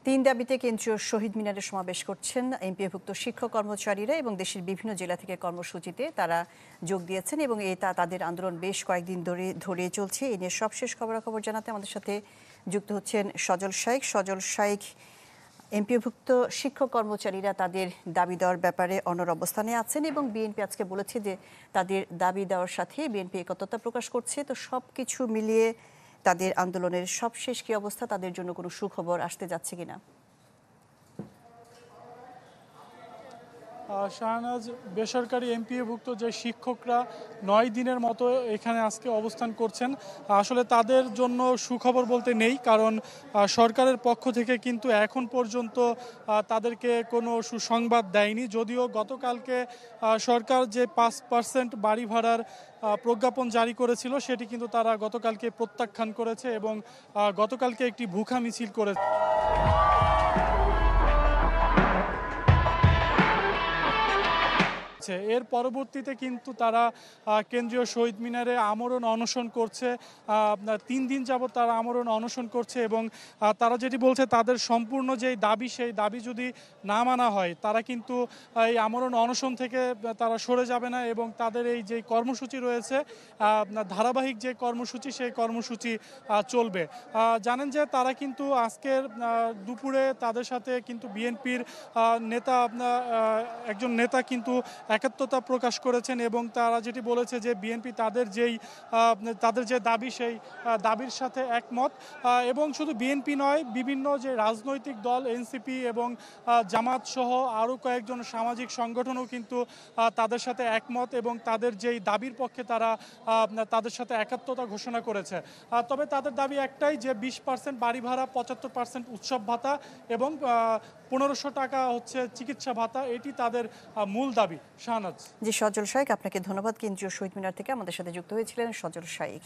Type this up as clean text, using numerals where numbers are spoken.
তিন দাবিতে কেন্দ্রীয় শহীদ মিনারে সমাবেশ করছেন এমপিওভুক্ত শিক্ষক কর্মচারীরা এবং দেশের বিভিন্ন জেলা থেকে কর্মসূচিতে তারা যোগ দিয়েছেন এবং তাদের আন্দোলন বেশ কয়েকদিন ধরে চলছে। এ নিয়ে সবশেষ খবরাখবর জানাতে আমাদের সাথে যুক্ত হচ্ছেন সজল শাইখ। সজল শাইখ, এমপিওভুক্ত শিক্ষক কর্মচারীরা তাদের দাবি দেওয়ার ব্যাপারে অনড় অবস্থানে আছেন এবং বিএনপি আজকে বলেছে যে তাদের দাবি দেওয়ার সাথে বিএনপি একত্রতা প্রকাশ করছে। তো সবকিছু মিলিয়ে তাদের আন্দোলনের সবশেষ কি অবস্থা, তাদের জন্য কোনো সুখবর আসতে যাচ্ছে কিনা? শাহনাজ, বেসরকারি এমপিওভুক্ত যে শিক্ষকরা 9 দিনের মতো এখানে আজকে অবস্থান করছেন, আসলে তাদের জন্য সুখবর বলতে নেই, কারণ সরকারের পক্ষ থেকে কিন্তু এখন পর্যন্ত তাদেরকে কোনো সুসংবাদ দেয়নি। যদিও গতকালকে সরকার যে 5% বাড়ি ভাড়ার প্রজ্ঞাপন জারি করেছিল, সেটি কিন্তু তারা গতকালকে প্রত্যাখ্যান করেছে এবং গতকালকে একটি ভুখা মিছিল করেছে। এর পরবর্তীতে কিন্তু তারা কেন্দ্রীয় শহীদ মিনারে আমরণ অনশন করছে। 3 দিন যাবত তারা আমরণ অনশন করছে এবং তারা যেটি বলছে, তাদের সম্পূর্ণ যেই দাবি, সেই দাবি যদি না মানা হয়, তারা কিন্তু এই আমরণ অনশন থেকে তারা সরে যাবে না এবং তাদের এই যে কর্মসূচি রয়েছে, ধারাবাহিক যে কর্মসূচি, সেই কর্মসূচি চলবে। জানেন যে তারা কিন্তু আজকের দুপুরে তাদের সাথে কিন্তু বিএনপির একজন নেতা কিন্তু একাত্মতা প্রকাশ করেছেন এবং তারা যেটি বলেছে যে বিএনপি তাদের যে দাবি, সেই দাবির সাথে একমত। এবং শুধু বিএনপি নয়, বিভিন্ন যে রাজনৈতিক দল এনসিপি এবং জামাত সহ আরও কয়েকজন সামাজিক সংগঠনও কিন্তু তাদের সাথে একমত এবং তাদের যেই দাবির পক্ষে তারা তাদের সাথে একাত্মতা ঘোষণা করেছে। তবে তাদের দাবি একটাই, যে 20% বাড়ি ভাড়া, 75% উৎসব ভাতা এবং 1500 টাকা হচ্ছে চিকিৎসা ভাতা, এটি তাদের মূল দাবি। শাহনাজ। জি, সজল শাইখ, আপনাকে ধন্যবাদ। কেন্দ্রীয় শহীদ মিনার থেকে আমাদের সাথে যুক্ত হয়েছিলেন সজল শাইখ।